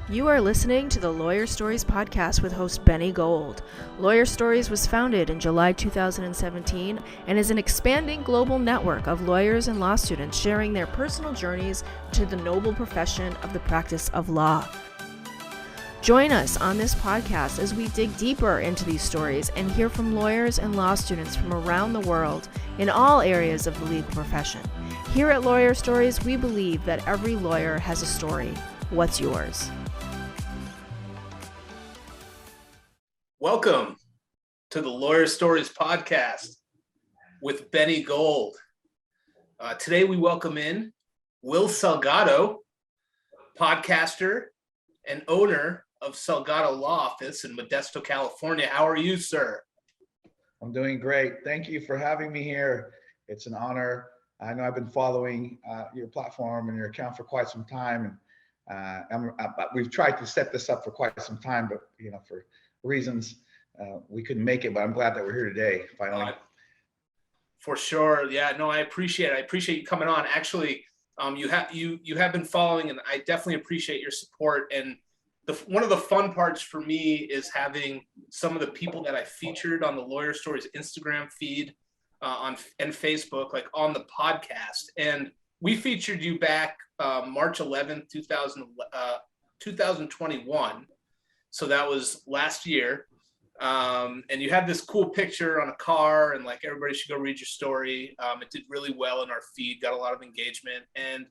You are listening to the Lawyer Stories podcast with host Benny Gold. Lawyer Stories was founded in July 2017 and is an expanding global network of lawyers and law students sharing their personal journeys to the noble profession of the practice of law. Join us on this podcast as we dig deeper into these stories and hear from lawyers and law students from around the world in all areas of the legal profession. Here at Lawyer Stories, we believe that every lawyer has a story. What's yours? Welcome to the Lawyer Stories podcast with Benny Gold. Today we welcome in Wilber Salgado, podcaster and owner of Salgado Law Office in Modesto, California. How are you, sir? I'm doing great. Thank you for having me here. It's an honor. I know I've been following your platform and your account for quite some time, and we've tried to set this up for quite some time, but for reasons we couldn't make it. But I'm glad that we're here today. Finally, for sure. Yeah. No, I appreciate it. I appreciate you coming on. Actually, you have been following, and I definitely appreciate your support. And one of the fun parts for me is having some of the people that I featured on the Lawyer Stories Instagram feed and Facebook, like on the podcast. And we featured you back March 11th, 2021. So that was last year. And you had this cool picture on a car, and like everybody should go read your story. It did really well in our feed, got a lot of engagement. And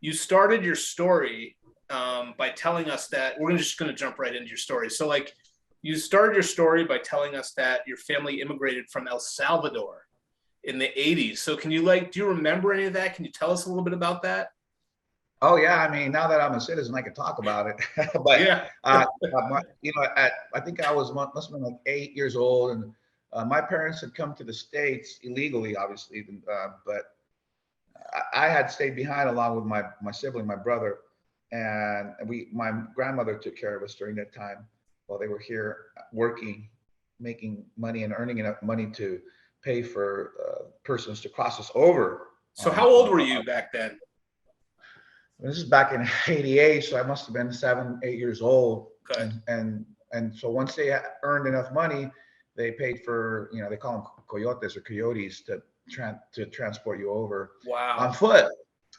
you started your story by telling us that we're just going to jump right into your story. So like you started your story by telling us that your family immigrated from El Salvador in the 80s. So can you do you remember any of that? Can you tell us a little bit about that? Oh yeah, I mean, now that I'm a citizen, I can talk about it. But yeah, I think I must have been like 8 years old, and my parents had come to the States illegally, obviously, but I had stayed behind along with my sibling, my brother, and my grandmother took care of us during that time while they were here working, making money, and earning enough money to pay for persons to cross us over. So how old were you back then? This is back in '88, so I must have been 7, 8 years old. Okay. And so once they earned enough money, they paid for, they call them coyotes or coyotes to transport you over. Wow. On foot.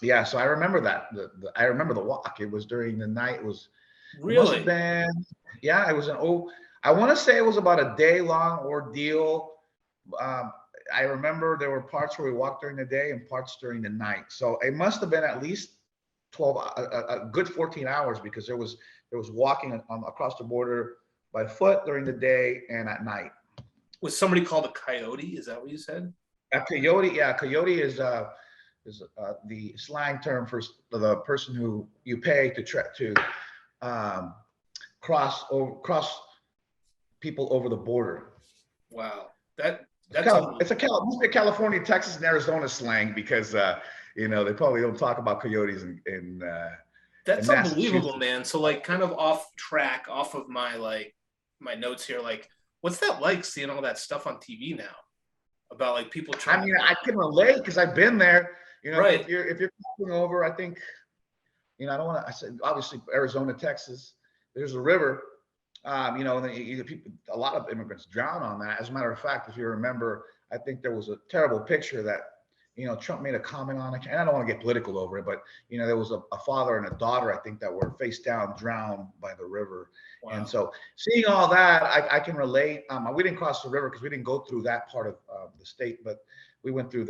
Yeah, so I remember that. I remember the walk. It was during the night. It must have been, yeah, it was I want to say it was about a day-long ordeal. I remember there were parts where we walked during the day and parts during the night. So it must have been at least 12, a good 14 hours, because there was walking across the border by foot during the day and at night. Was somebody called a coyote? Is that what you said? A coyote, yeah. Coyote is the slang term for the person who you pay to cross people over the border. Wow, must be a California, Texas, and Arizona slang, because they probably don't talk about coyotes in that's in unbelievable, man. So like kind of off of my notes here, like what's that like seeing all that stuff on TV now about like people trying? I mean, I can relate because I've been there. Right. If you're crossing over, I think, I don't want to. I said obviously Arizona, Texas. There's a river. And people, a lot of immigrants drown on that. As a matter of fact, if you remember, I think there was a terrible picture that, Trump made a comment on it. And I don't want to get political over it, but, there was a father and a daughter, I think, that were face down, drowned by the river. Wow. And so seeing all that, I can relate. We didn't cross the river because we didn't go through that part of the state, but we went through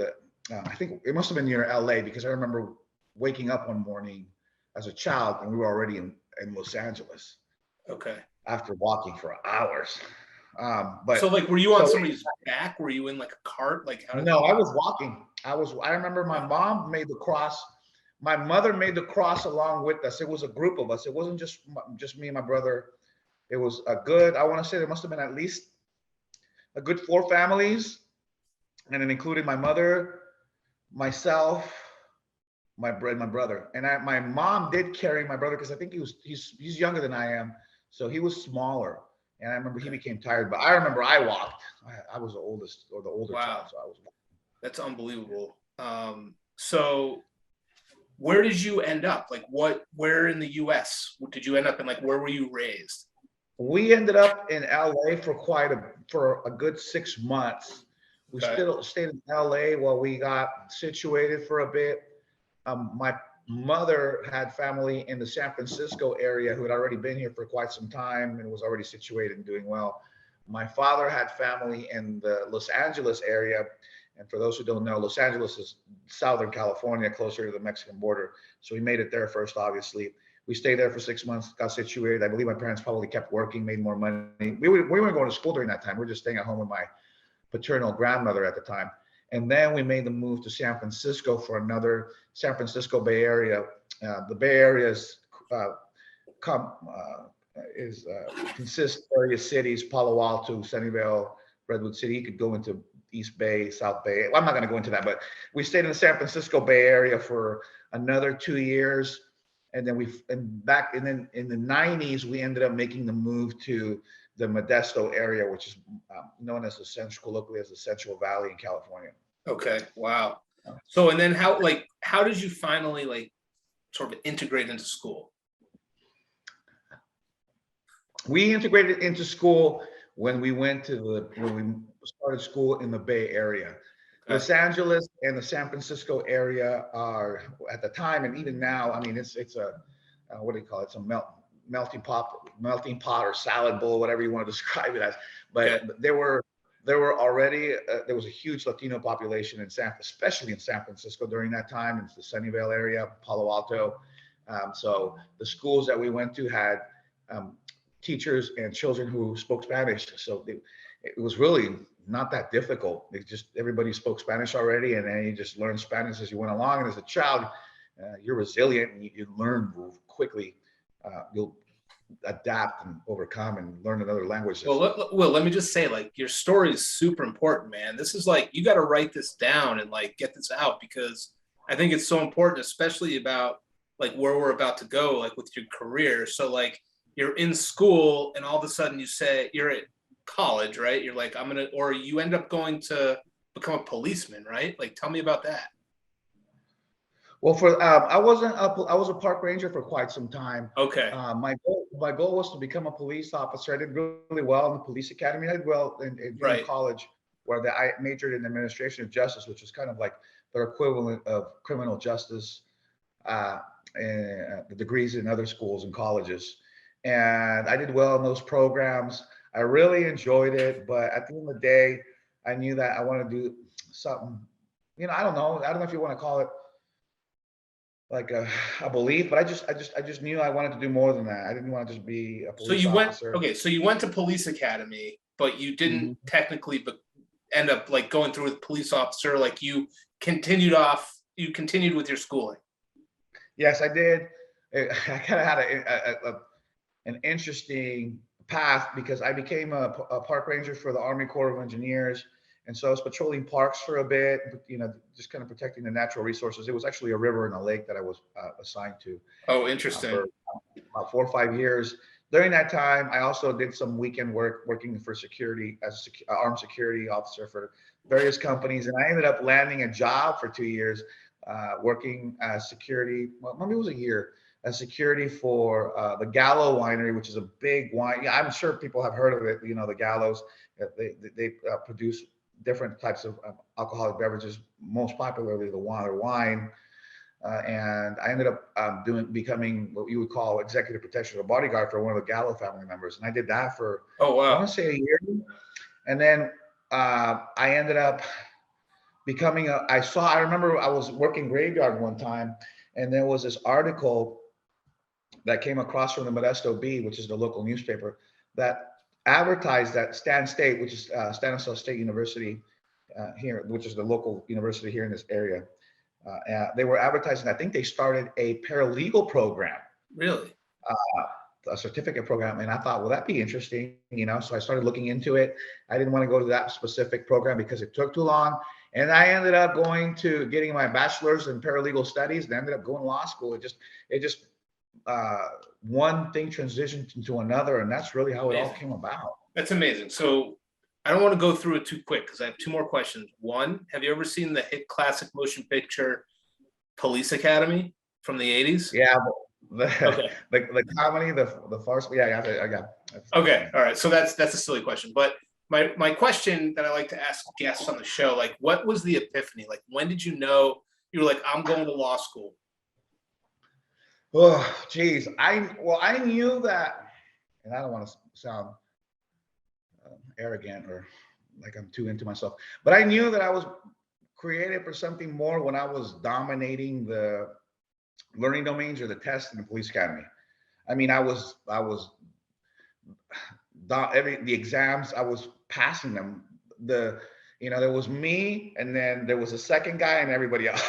I think it must have been near LA, because I remember waking up one morning as a child and we were already in Los Angeles. Okay. After walking for hours. But so were you on somebody's back? Were you in like a cart? No, I was walking. I remember my mom made the cross. My mother made the cross along with us. It was a group of us. It wasn't just me and my brother. It was I want to say there must have been at least a good 4 families. And it included my mother, myself, my brother. And my mom did carry my brother because I think he's younger than I am. So he was smaller, and I remember he became tired. But I remember I walked. I was the oldest, or the older child, so I was walking. That's unbelievable. So where did you end up? Like where in the US did you end up, and like where were you raised? We ended up in LA for a good 6 months. We Okay. still stayed in LA while we got situated for a bit. My mother had family in the San Francisco area who had already been here for quite some time and was already situated and doing well. My father had family in the Los Angeles area. And for those who don't know, Los Angeles is Southern California, closer to the Mexican border. So we made it there first, obviously. We stayed there for 6 months, got situated. I believe my parents probably kept working, made more money. We weren't going to school during that time. We were just staying at home with my paternal grandmother at the time. And then we made the move to San Francisco for another San Francisco Bay Area. The Bay Area consists of various cities: Palo Alto, Sunnyvale, Redwood City. You could go into East Bay, South Bay. Well, I'm not going to go into that, but we stayed in the San Francisco Bay Area for another 2 years. And then then in the 90s, we ended up making the move to the Modesto area, which is known as colloquially as the Central Valley in California. Okay. Wow. So, and then how did you finally like sort of integrate into school? We integrated into school when we started school in the Bay Area. Okay. Los Angeles and the San Francisco area are, at the time and even now, I mean, it's a what do you call it? It's a melting pot or salad bowl, whatever you want to describe it as. But okay. there was a huge Latino population especially in San Francisco during that time. It's the Sunnyvale area, Palo Alto. So the schools that we went to had teachers and children who spoke Spanish. So it was really not that difficult. Everybody spoke Spanish already, and then you just learn Spanish as you went along. And as a child, you're resilient and you learn quickly. You'll adapt and overcome and learn another language. Well, let me just say, like, your story is super important, man. This is like, you got to write this down and like get this out, because I think it's so important, especially about like where we're about to go, like with your career. So like you're in school and all of a sudden you say you're at college, right? You're like, or you end up going to become a policeman, right? Like, tell me about that. Well, I was a park ranger for quite some time. Okay. My goal was to become a police officer. I did really well in the police academy. I did well in college, where I majored in administration of justice, which is kind of like the equivalent of criminal justice, and the degrees in other schools and colleges. And I did well in those programs. I really enjoyed it, but at the end of the day, I knew that I wanted to do something. I don't know if you want to call it like a belief, but I just knew I wanted to do more than that. I didn't want to just be a police officer. So you went to police academy, but you didn't technically end up like going through with police officer. Like you continued with your schooling. Yes, I did. I kind of had an interesting path, because I became a park ranger for the Army Corps of Engineers. And so I was patrolling parks for a bit, just kind of protecting the natural resources. It was actually a river and a lake that I was assigned to. Oh, interesting. For about 4 or 5 years. During that time, I also did some weekend work, working for security as an armed security officer for various companies. And I ended up landing a job for 2 years, working as security. Well, maybe it was a year, as security for the Gallo Winery, which is a big wine. Yeah, I'm sure people have heard of it. The Gallos. They produce different types of alcoholic beverages, most popularly the wine. And I ended up becoming what you would call executive protection or bodyguard for one of the Gallo family members. And I did that for, I want to say, a year. And then I ended up becoming I remember I was working graveyard one time, and there was this article that came across from the Modesto Bee, which is the local newspaper, that advertised that Stan State, which is Stanislaus State University here, which is the local university here in this area. They were advertising, I think they started a paralegal program. Really? A certificate program. And I thought, well, that'd be interesting, so I started looking into it. I didn't want to go to that specific program because it took too long. And I ended up getting my bachelor's in paralegal studies, and ended up going to law school. It just one thing transitioned into another, and that's really how it all came about. That's amazing. So I don't want to go through it too quick, because I have 2 more questions. One, have you ever seen the hit classic motion picture Police Academy? from the 80s? Yeah, the Okay. the comedy, the farce. Yeah, I got it. Okay. All right. So that's a silly question, but my question that I like to ask guests on the show, like, what was the epiphany? Like, when did you know you were like, I'm going to law school? Oh, geez. I knew that, and I don't want to sound arrogant or like I'm too into myself, but I knew that I was created for something more when I was dominating the learning domains or the tests in the police academy. I mean, the exams, I was passing them. There was me, and then there was a second guy, and everybody else.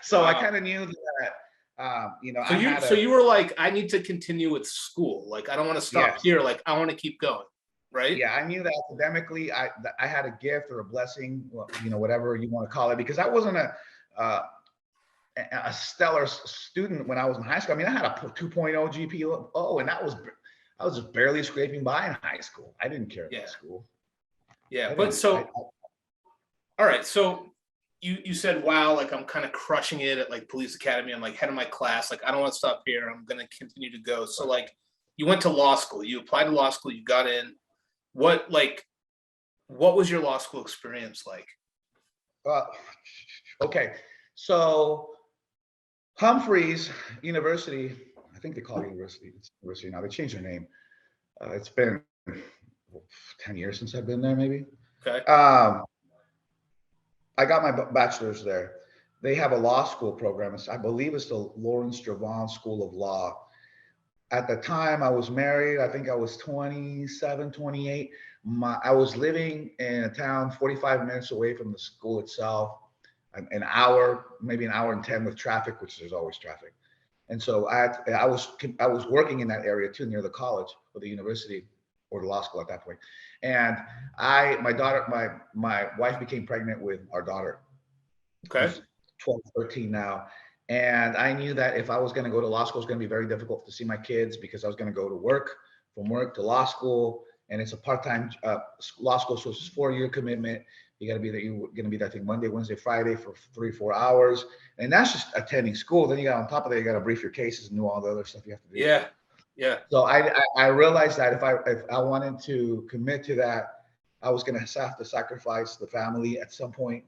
So I kind of knew that. So you were like, I need to continue with school. Like, I don't want to stop Yes. here. Like, I want to keep going. Right. Yeah, I knew that academically, I had a gift or a blessing, whatever you want to call it, because I wasn't a stellar student when I was in high school. I mean, I had a 2.0 GPA, and I was just barely scraping by in high school. I didn't care about school. Yeah, all right. So you said, wow, like I'm kind of crushing it at like police academy. I'm like head of my class. Like, I don't want to stop here. I'm going to continue to go. So like you went to law school, you applied to law school, you got in. What was your law school experience like? Okay. So Humphreys University, I think they call it university. It's university now. They changed their name. It's been 10 years since I've been there, maybe. Okay. I got my bachelor's there. They have a law school program. I believe it's the Lawrence Dravon School of Law. At the time I was married, I think I was 27, 28. I was living in a town 45 minutes away from the school itself, an hour, maybe an hour and 10 with traffic, which there's always traffic. And so I was working in that area too, near the college or the university or the law school at that point. And my wife became pregnant with our daughter. Okay. She's 12, 13 now. And I knew that if I was going to go to law school, it was going to be very difficult to see my kids because I was going to go to work, from work to law school. And it's a part-time law school, so it's a 4-year commitment. You got to be there. You're going to be there, I think, Monday, Wednesday, Friday for 3-4 hours. And that's just attending school. Then you got on top of that, you got to brief your cases and do all the other stuff you have to do. Yeah. Yeah. So I realized that if I wanted to commit to that, I was going to have to sacrifice the family at some point.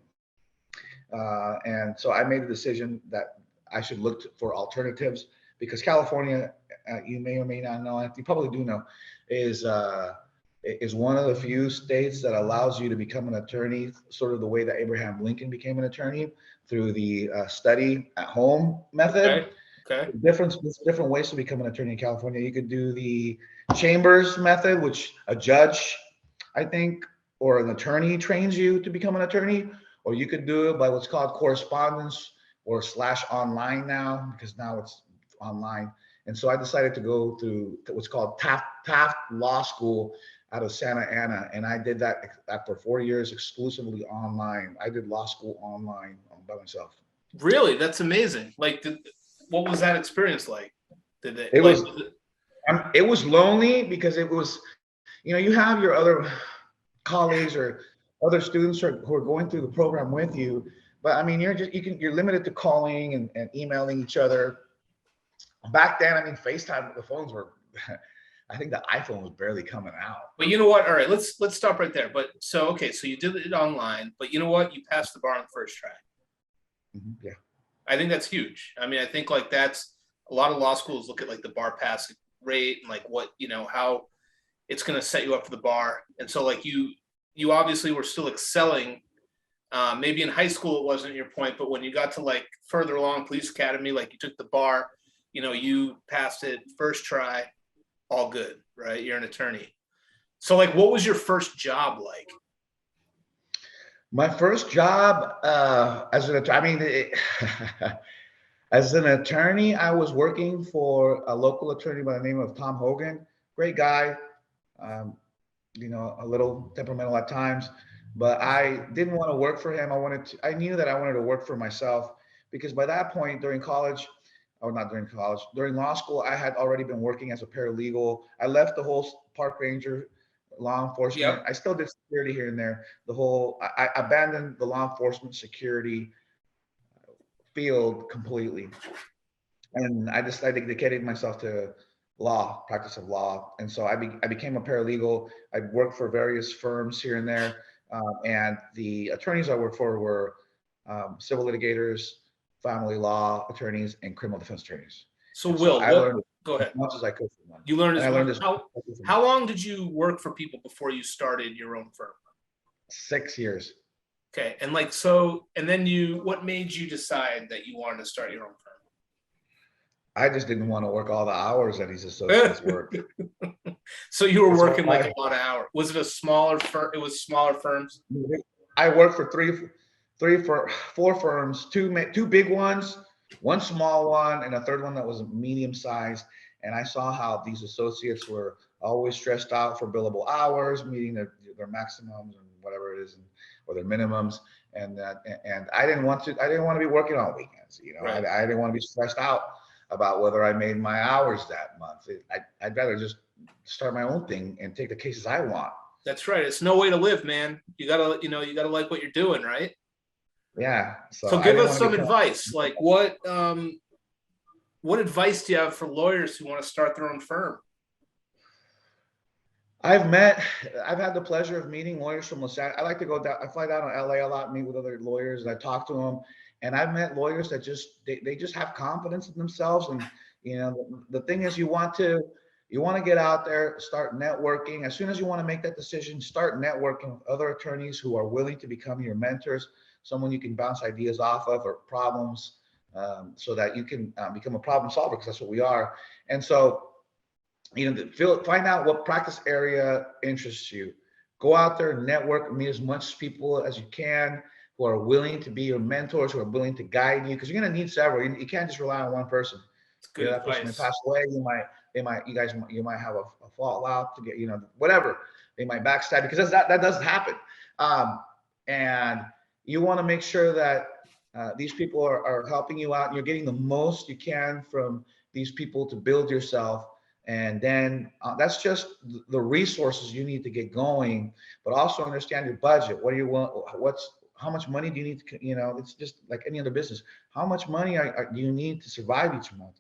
And so I made the decision that I should look for alternatives, because California, you may or may not know, you probably do know, is one of the few states that allows you to become an attorney, sort of the way that Abraham Lincoln became an attorney, through the study at home method. Okay. There's different ways to become an attorney in California. You could do the chambers method, which a judge, I think, or an attorney trains you to become an attorney, or you could do it by what's called correspondence or /online now, because now it's online. And so I decided to go through what's called Taft Law School out of Santa Ana. And I did that after 4 years exclusively online. I did law school online by myself. Really? That's amazing. Like, what was that experience like? It was lonely, because it was, you have your other colleagues or other students who are going through the program with you. But I mean, you're limited to calling and emailing each other. Back then, I mean, FaceTime, the phones were, I think the iPhone was barely coming out. But you know what? All right, let's stop right there. But so you did it online, but you know what? You passed the bar on the first try. Mm-hmm, yeah. I think that's huge. I mean, I think like that's a lot of law schools look at like the bar pass rate and like what, how it's going to set you up for the bar. And so like you obviously were still excelling. Maybe in high school it wasn't your point, but when you got to like further along, police academy, like you took the bar, you passed it first try, all good, right? You're an attorney. So like, what was your first job like? My first job as an attorney, I was working for a local attorney by the name of Tom Hogan. Great guy, a little temperamental at times, but I didn't want to work for him. I knew that I wanted to work for myself, because by that point during law school, I had already been working as a paralegal. I left the whole park ranger law enforcement. Yep. I still did security here and there. I abandoned the law enforcement security field completely. And I dedicated myself to law, practice of law. And so I became a paralegal. I worked for various firms here and there. And the attorneys I worked for were civil litigators, family law attorneys, and criminal defense attorneys. So And Will, I learned go ahead. as much as I could from them. You learned And as I learned much. How long did you work for people before you started your own firm? 6 years. Okay. And and then what made you decide that you wanted to start your own firm? I just didn't want to work all the hours that these associates worked. So you were working like a lot of hours. Was it a smaller firm? It was smaller firms. I worked for four firms, two big ones, one small one, and a third one that was medium sized. And I saw how these associates were always stressed out for billable hours, meeting their maximums and whatever it is, or their minimums. And I didn't want to be working on weekends. Right. I didn't want to be stressed out about whether I made my hours that month. I'd rather just start my own thing and take the cases I want. That's right. It's no way to live, man. You gotta like what you're doing, right? Yeah. So give us some advice. Like what advice do you have for lawyers who want to start their own firm? I've had the pleasure of meeting lawyers from Los Angeles. I like to go down. I fly down to LA a lot, meet with other lawyers, and I talk to them. And I've met lawyers that they just have confidence in themselves. And the thing is, you want to get out there, start networking. As soon as you want to make that decision, start networking with other attorneys who are willing to become your mentors, someone you can bounce ideas off of or problems, so that you can become a problem solver, because that's what we are. And so, find out what practice area interests you. Go out there, network, meet as much people as you can who are willing to be your mentors, who are willing to guide you, because you're going to need several. You can't just rely on one person. It's good that advice. person may pass away. You might have a fallout to get, whatever. They might backstab, because that doesn't happen. And you want to make sure that these people are helping you out. You're getting the most you can from these people to build yourself. And then that's just the resources you need to get going, but also understand your budget. What do you want? How much money do you need to, it's just like any other business. How much money do you need to survive each month?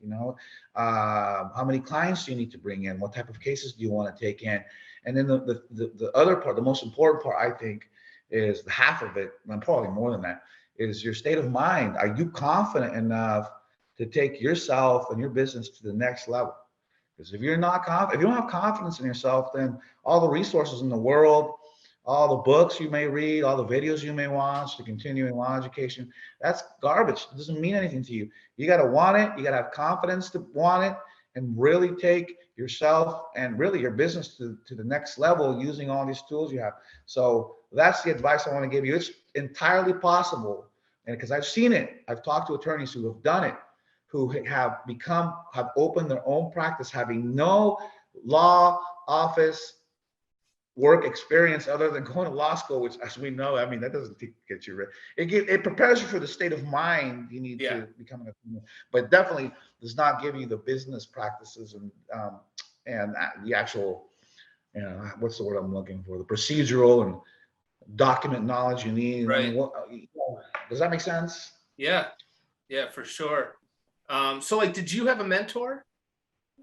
How many clients do you need to bring in? What type of cases do you want to take in? And then the other part, the most important part, I think, is half of it, and probably more than that, is your state of mind. Are you confident enough to take yourself and your business to the next level? Because if you're not if you don't have confidence in yourself, then all the resources in the world, all the books you may read, all the videos you may watch, the continuing law education, that's garbage. It doesn't mean anything to you. You got to want it. You got to have confidence to want it, and really take yourself and really your business to the next level using all these tools you have. So that's the advice I want to give you. It's entirely possible. And because I've seen it, I've talked to attorneys who have done it, who have opened their own practice, having no law office work experience other than going to law school, which, as we know, that doesn't get you ready. It prepares you for the state of mind you need to become an attorney, but definitely does not give you the business practices and the actual, what's the word I'm looking for? The procedural and document knowledge you need. Right. Does that make sense? Yeah, for sure. So did you have a mentor?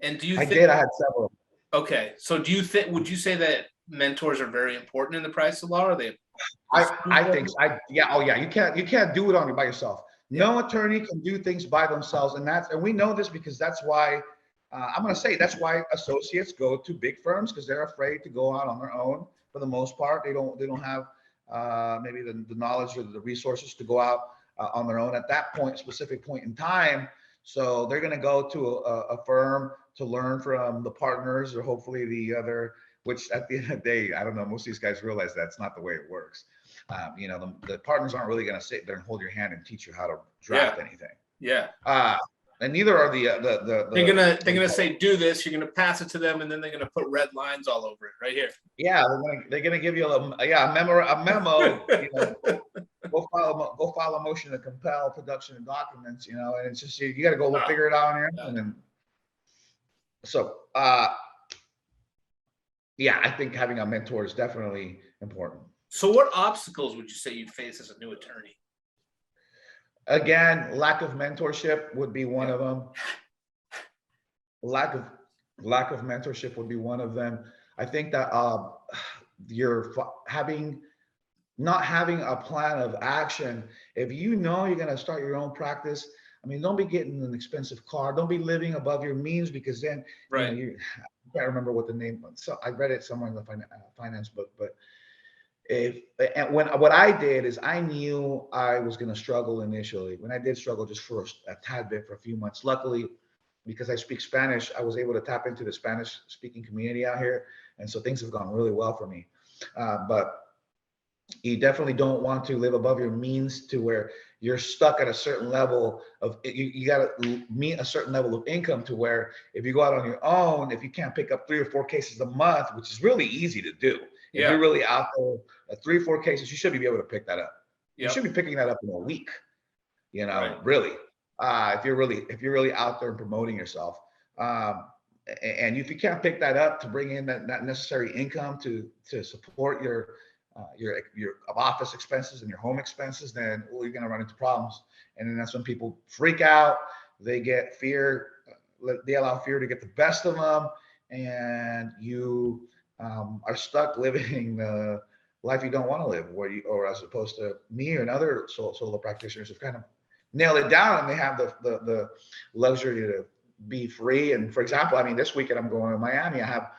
And I did. I had several. Okay. So would you say that mentors are very important in the practice of law? Or are they? I think so. You can't do it by yourself. Yeah. No attorney can do things by themselves. And we know this because that's why that's why associates go to big firms, because they're afraid to go out on their own. For the most part, they don't have maybe the knowledge or the resources to go out on their own at that specific point in time. So they're going to go to a firm to learn from the partners, or hopefully the other, which at the end of the day, I don't know, most of these guys realize that's not the way it works. The partners aren't really going to sit there and hold your hand and teach you how to draft anything. Yeah. And neither are they're gonna say, do this. You're gonna pass it to them, and then they're gonna put red lines all over it right here. Yeah, they're gonna give you a memo. Go file a motion to compel production of documents. And it's just you got to go figure it out on your own. And so, I think having a mentor is definitely important. So, what obstacles would you say you face as a new attorney? Again, lack of mentorship would be one of them. Lack of mentorship would be one of them. I think that you're not having a plan of action. If you know you're going to start your own practice, I mean, don't be getting an expensive car. Don't be living above your means, because then Right. I can't remember what the name was. So I read it somewhere in the finance book. But what I did is, I knew I was going to struggle initially. When I did struggle just for a tad bit for a few months, luckily, because I speak Spanish, I was able to tap into the Spanish speaking community out here. And so things have gone really well for me. But you definitely don't want to live above your means to where you're stuck at a certain level of, you got to meet a certain level of income to where if you go out on your own, if you can't pick up 3 or 4 cases a month, which is really easy to do. If you're really out there at 3 or 4 cases, you should be able to pick that up. You should be picking that up in a week, really. If you're really out there and promoting yourself. And if you can't pick that up to bring in that necessary income to support your office expenses and your home expenses, then you're going to run into problems. And then that's when people freak out. They get fear. They allow fear to get the best of them, and you are stuck living the life you don't want to live. Or as opposed to me and other solo practitioners who've kind of nailed it down, and they have the luxury to be free. And for example, I mean, this weekend I'm going to Miami. I have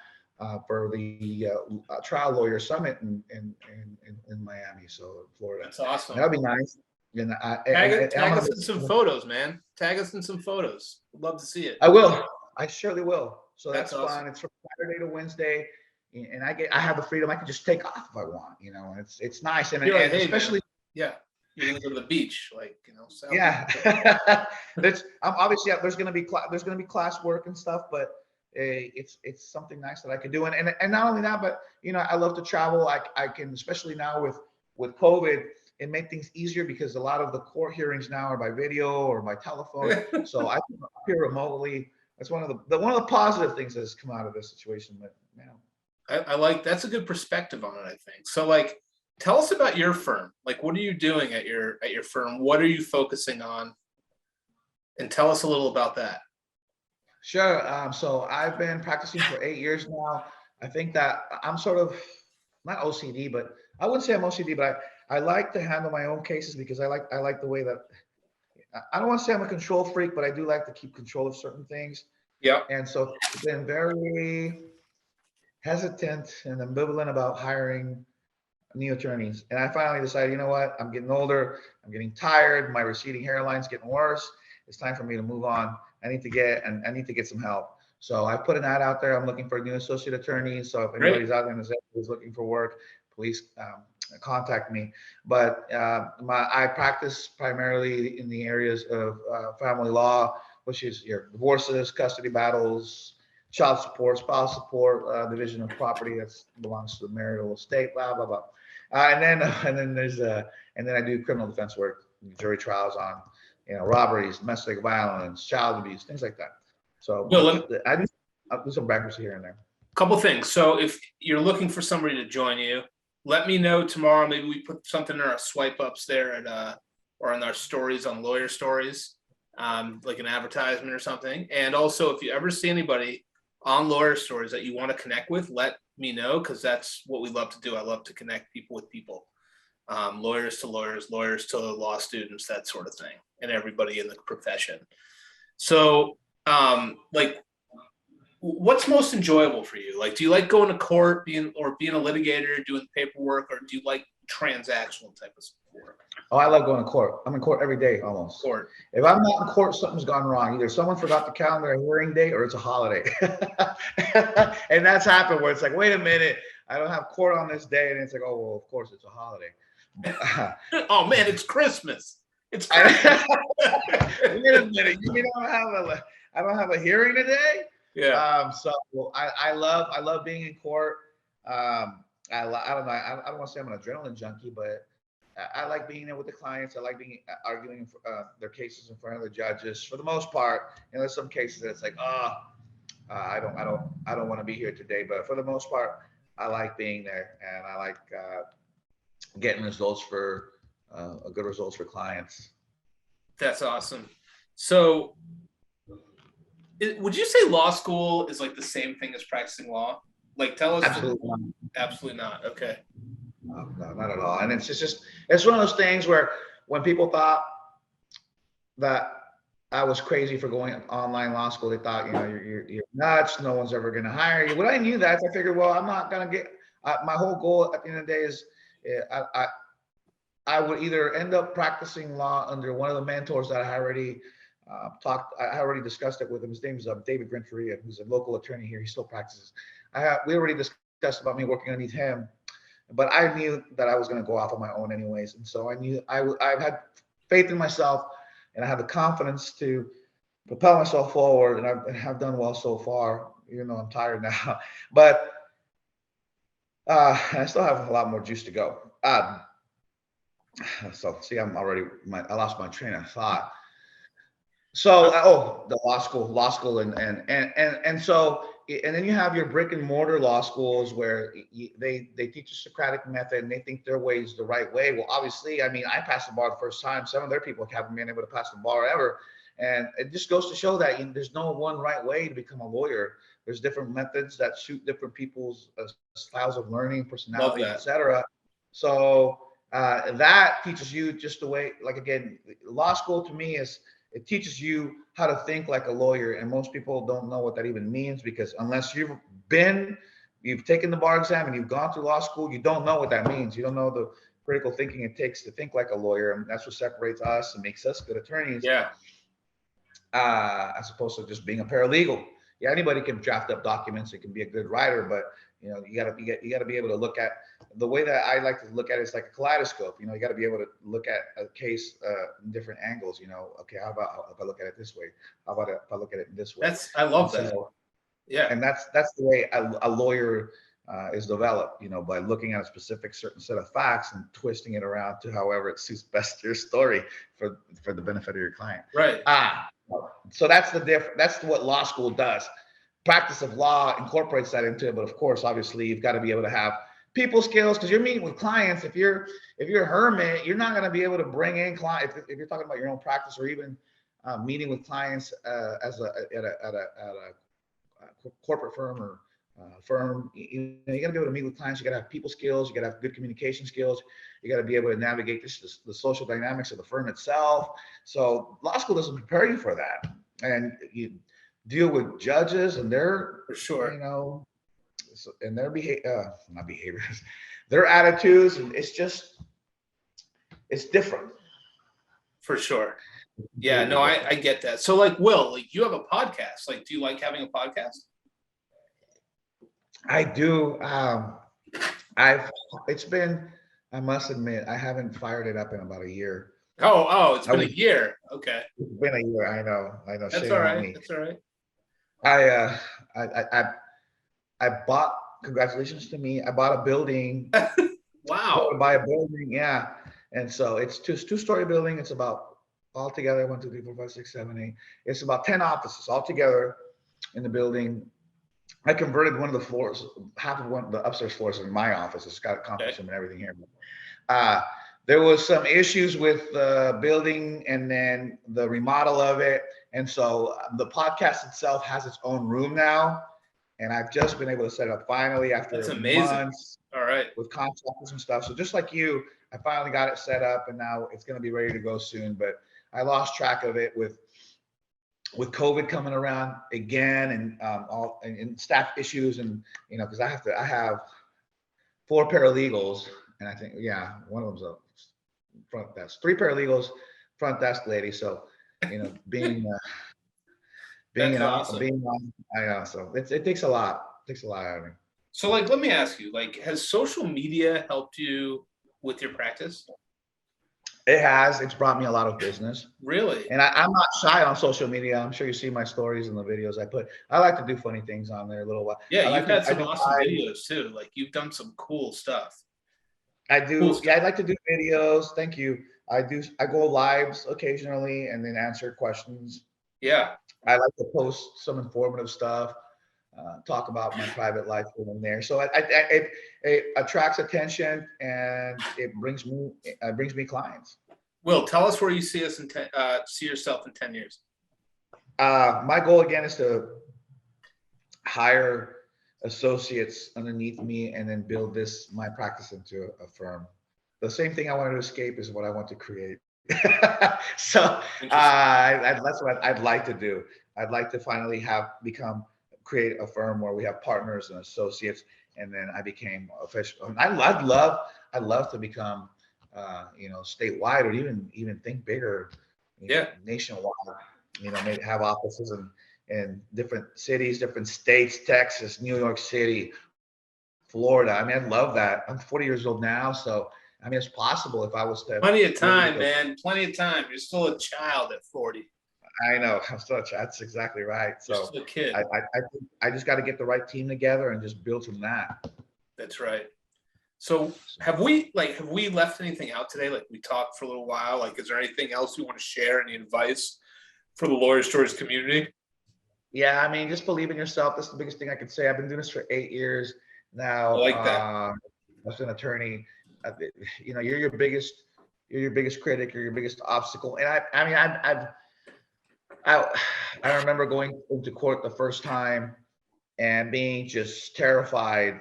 for the trial lawyer summit in Miami, so Florida. That's awesome. That'll be nice. And tag us in some photos, man. Tag us in some photos. I'd love to see it. I will. I surely will. So that's awesome. fun. It's from Saturday to Wednesday, and I have the freedom. I can just take off if I want. It's nice, and especially you're gonna go to the beach, Salvador. Yeah. Obviously there's gonna be class work and stuff, but it's something nice that I could do. And not only that, but I love to travel. I can, especially now with COVID, it made things easier because a lot of the court hearings now are by video or by telephone. So I can appear remotely. That's one of the positive things that's come out of this situation. But I like, that's a good perspective on it, I think. So tell us about your firm. What are you doing at your firm? What are you focusing on? And tell us a little about that. Sure. So I've been practicing for 8 years now. I think that I'm sort of not OCD, but I wouldn't say I'm OCD, but I like to handle my own cases because I like the way that, I don't want to say I'm a control freak, but I do like to keep control of certain things. Yeah. And so I've been very hesitant and ambivalent about hiring new attorneys. And I finally decided, you know what? I'm getting older. I'm getting tired. My receding hairline's getting worse. It's time for me to move on. I need to get some help. So I put an ad out there. I'm looking for a new associate attorney. So if anybody's out there in the who's looking for work, please contact me. But I practice primarily in the areas of family law, which is your divorces, custody battles, child support, spouse support, division of property that belongs to the marital estate, blah blah blah. And then I do criminal defense work, jury trials on robberies, domestic violence, child abuse, things like that. So I do some bankruptcy here and there. Couple things. So if you're looking for somebody to join you, let me know tomorrow. Maybe we put something in our swipe ups there or in our stories on Lawyer Stories, like an advertisement or something. And also, if you ever see anybody on Lawyer Stories that you want to connect with, let me know, because that's what we love to do. I love to connect people with people, lawyers to lawyers, lawyers to law students, that sort of thing, and everybody in the profession. So, what's most enjoyable for you? Do you like going to court, being a litigator, doing paperwork, or do you like transactional type of work? Oh, I love going to court. I'm in court every day almost. Court. If I'm not in court, something's gone wrong. Either someone forgot to calendar a hearing date or it's a holiday. And that's happened where it's like, wait a minute, I don't have court on this day. And it's like, oh, well, of course it's a holiday. Oh man, it's Christmas. It's Christmas. Wait a minute, I don't have a hearing today? Yeah. So I love being in court. I don't know. I don't want to say I'm an adrenaline junkie, but I like being there with the clients. I like arguing their cases in front of the judges. For the most part, there's some cases that it's like, I don't want to be here today. But for the most part, I like being there, and I like getting results for good results for clients. That's awesome. So would you say law school is like the same thing as practicing law? Like, tell us. Absolutely not. Absolutely not. Okay. No, not at all. And it's one of those things where when people thought that I was crazy for going online law school, they thought, you're nuts. No one's ever going to hire you. When I knew that, I figured, well, I'm not going to get, my whole goal at the end of the day is I would either end up practicing law under one of the mentors that I already I already discussed it with him. His name is David Grinferia, who's a local attorney here. He still practices. We already discussed about me working underneath him, but I knew that I was going to go off on my own anyways. And so I knew I've had faith in myself, and I have the confidence to propel myself forward, and I have done well so far, even though I'm tired now. But I still have a lot more juice to go. So see, I lost my train of thought. So, the law school, and so, and then you have your brick and mortar law schools where they teach a Socratic method and they think their way is the right way. Well, obviously, I mean, I passed the bar the first time. Some of their people haven't been able to pass the bar ever, and it just goes to show that there's no one right way to become a lawyer. There's different methods that suit different people's styles of learning, personality, etc. So that teaches you just the way. Like again, law school to me it teaches you how to think like a lawyer, and most people don't know what that even means, because unless you've taken the bar exam and you've gone through law school, you don't know what that means. You don't know the critical thinking it takes to think like a lawyer, and that's what separates us and makes us good attorneys. Yeah. As opposed to just being a paralegal. Yeah, anybody can draft up documents. It can be a good writer, but you gotta be able to look at the way that I like to look at it. It's like a kaleidoscope. You got to be able to look at a case in different angles. Okay, how about if I look at it this way? How about if I look at it this way? I love that. Yeah, and that's the way a lawyer is developed. By looking at a specific certain set of facts and twisting it around to however it suits best your story for the benefit of your client. Right. So that's the difference. That's what law school does. Practice of law incorporates that into it, but of course, obviously, you've got to be able to have people skills, because you're meeting with clients. If you're a hermit, you're not going to be able to bring in clients. If you're talking about your own practice, or even meeting with clients at a corporate firm or firm, you got to be able to meet with clients. You got to have people skills. You got to have good communication skills. You got to be able to navigate the social dynamics of the firm itself. So law school doesn't prepare you for that, and you deal with judges and their, for sure, and their not behaviors, their attitudes, and it's different. For sure. Yeah, no, I get that. So like, Will, like, you have a podcast. Like, do you like having a podcast? I do. I must admit, I haven't fired it up in about a year. Oh, it's been a year. Okay. It's been a year. I know. That's all right. That's all right. I bought, congratulations to me. I bought a building. Wow. To buy a building. Yeah. And so it's two-story building. It's about altogether 1, 2, 3, 4, 5, 6, 7, 8. It's about 10 offices altogether in the building. I converted one of the floors, half of the upstairs floors in my office. It's got a conference room and everything here. There was some issues with the building and then the remodel of it. And so the podcast itself has its own room now. And I've just been able to set it up finally after months. All right. With contractors and stuff. So just like you, I finally got it set up, and now it's going to be ready to go soon. But I lost track of it with COVID coming around again, and staff issues, and because I have 4 paralegals, and I think one of them's a front desk, 3 paralegals, front desk lady. So being awesome. I know. So it takes a lot. It takes a lot out of me. So like, let me ask you, like, has social media helped you with your practice? It has. It's brought me a lot of business. Really? And I'm not shy on social media. I'm sure you see my stories and the videos I put. I like to do funny things on there a little while. Yeah, you've had some awesome videos too. Like, you've done some cool stuff. I do. Cool stuff. Yeah, I like to do videos. Thank you. I do. I go lives occasionally and then answer questions. Yeah. I like to post some informative stuff, talk about my private life in there. So it attracts attention, and it brings me clients. Will, tell us where you see us see yourself in 10 years. My goal again is to hire associates underneath me and then build my practice into a firm. The same thing I wanted to escape is what I want to create. So that's what I'd like to do. I'd like to finally create a firm where we have partners and associates, and then I became official. And I'd love to become, statewide, or even think bigger, nationwide. Maybe have offices in different cities, different states, Texas, New York City, Florida. I mean, I'd love that. I'm 40 years old now, so I mean, it's possible if I was to. Plenty of time, man. Plenty of time. You're still a child at 40. I know. I'm still a child. That's exactly right. So you're still a kid. I just got to get the right team together and just build from that. That's right. So have we left anything out today? Like, we talked for a little while. Like, is there anything else you want to share? Any advice for the Lawyer Stories community? Yeah, I mean, just believe in yourself. That's the biggest thing I could say. I've been doing this for 8 years now. I like that. As an attorney, you're your biggest critic, you're your biggest obstacle. And I remember going into court the first time and being just terrified.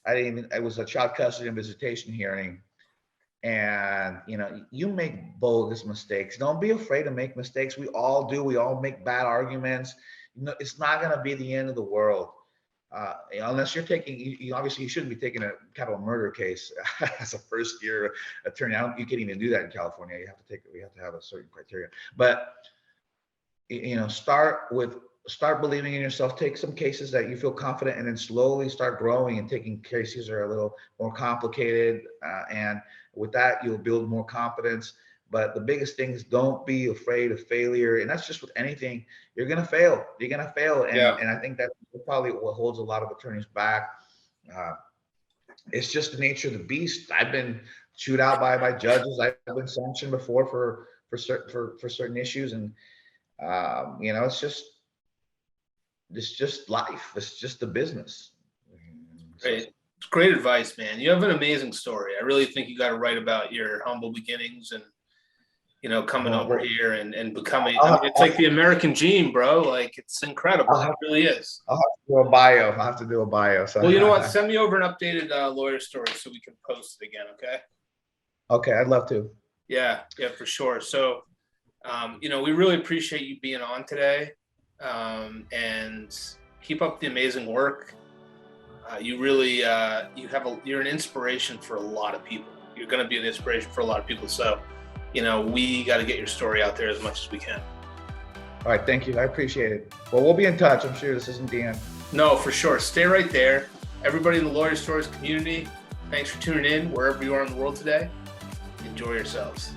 It was a child custody and visitation hearing. And, you make bogus mistakes. Don't be afraid to make mistakes. We all do. We all make bad arguments. It's not going to be the end of the world. Unless you're obviously you shouldn't be taking a capital murder case as a first year attorney. You can't even do that in California. We have to have a certain criteria. But, start believing in yourself. Take some cases that you feel confident, and then slowly start growing and taking cases that are a little more complicated. And with that, you'll build more confidence. But the biggest thing is, don't be afraid of failure. And that's just with anything. You're going to fail. And I think that's probably what holds a lot of attorneys back. It's just the nature of the beast. I've been chewed out by judges. I've been sanctioned before for certain issues. And, it's just life. It's just the business. Great. It's great advice, man. You have an amazing story. I really think you got to write about your humble beginnings and, coming over here and becoming, it's like the American dream, bro. Like, it's incredible. It really is. I'll have to do a bio. So. Well, you know what? Send me over an updated lawyer story so we can post it again. Okay. Okay. I'd love to. Yeah, for sure. So, we really appreciate you being on today, and keep up the amazing work. You really, you're an inspiration for a lot of people. You're going to be an inspiration for a lot of people. So, we got to get your story out there as much as we can. All right. Thank you. I appreciate it. Well, we'll be in touch. I'm sure this isn't the end. No, for sure. Stay right there. Everybody in the Lawyer Stories community, thanks for tuning in wherever you are in the world today. Enjoy yourselves.